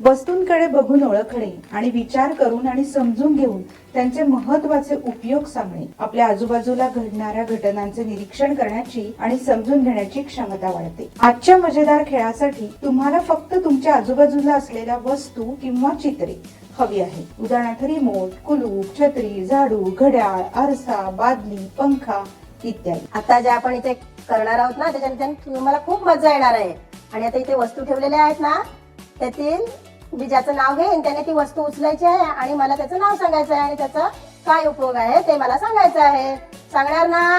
वस्तूंकडे बघून ओळखणे आणि विचार करून आणि समजून घेऊन त्यांचे महत्त्वाचे उपयोग सांगणे आपल्या आजूबाजूला घडणाऱ्या घटनांचे निरीक्षण करण्याची आणि समजून घेण्याची क्षमता वाढते. आजच्या मजेदार खेळासाठी तुम्हाला फक्त तुमच्या आजूबाजूला असलेल्या वस्तू किंवा चित्रे हवी आहे. उदाहरणार्थ रिमोट, कुलूप, छत्री, झाडू, घड्याळ, आरसा, बादली, पंखा इत्यादी. आता जे आपण इथे करणार आहोत ना त्याच्याने तुम्हाला खूप मजा येणार आहे. आणि आता इथे वस्तू ठेवलेल्या आहेत ना, त्यातील मी ज्याचं नाव घेईन त्याने ती वस्तू उचलायची आहे आणि मला त्याचं नाव सांगायचं आहे आणि त्याचा काय उपयोग आहे ते मला सांगायचं आहे. सांगणार ना?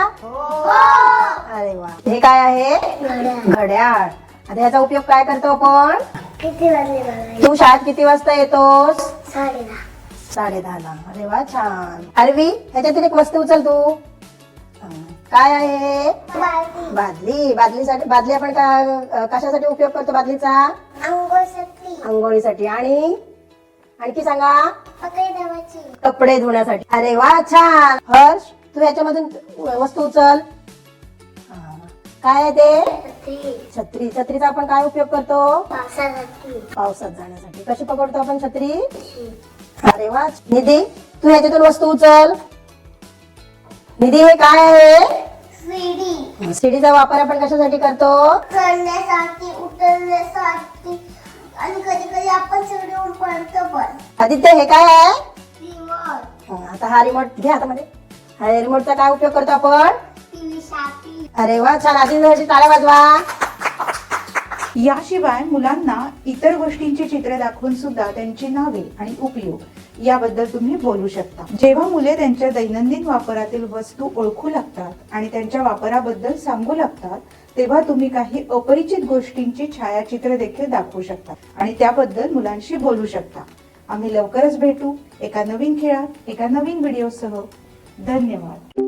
अरे वा. हे काय आहे? घड्याळ. आता याचा उपयोग काय करतो आपण? तू शाळेत किती वाजता येतोस? 10:30ला. अरे वा, छान. अरवी, ह्याच्यातील एक वस्तू उचल तू. काय आहे? बादली. बादली आपण कशासाठी उपयोग करतो बादलीचा? आंघोळीसाठी. आणि आणखी सांगा? कपडे धुण्यासाठी. अरे वा, छान. हर्ष, तू ह्याच्यामधून वस्तू उचल. काय आहे ते? छत्री. छत्रीचा आपण काय उपयोग करतो? पावसात जाण्यासाठी. कशी पकडतो आपण छत्री? अरे वा. निधी, तू ह्याच्यातून वस्तू उचल. निधी, हे काय आहे? सीडीचा वापर आपण कशासाठी करतो? चढण्यासाठी, उतरण्यासाठी आणि कधी कधी आपण सीडीवर पडतो पण. आदित्य, हे काय आहे? रिमोट. आता हा रिमोट घ्या हातामध्ये. हा रिमोटचा काय उपयोग करतो आपण? टीव्ही साठी. अरे वा, छान. आदित्यसाठी टाळ्या वाजवा. याशिवाय मुलांना इतर गोष्टींची चित्रे दाखवून सुद्धा त्यांची नावे आणि उपयोग याबद्दल तुम्ही बोलू शकता. जेव्हा मुले त्यांच्या दैनंदिन वापरातील वस्तू ओळखू लागतात आणि त्यांच्या वापराबद्दल सांगू लागतात तेव्हा तुम्ही काही अपरिचित गोष्टींची छायाचित्र देखील दाखवू शकता आणि त्याबद्दल मुलांशी बोलू शकता. आम्ही लवकरच भेटू एका नवीन खेळात एका नवीन व्हिडिओसह. धन्यवाद.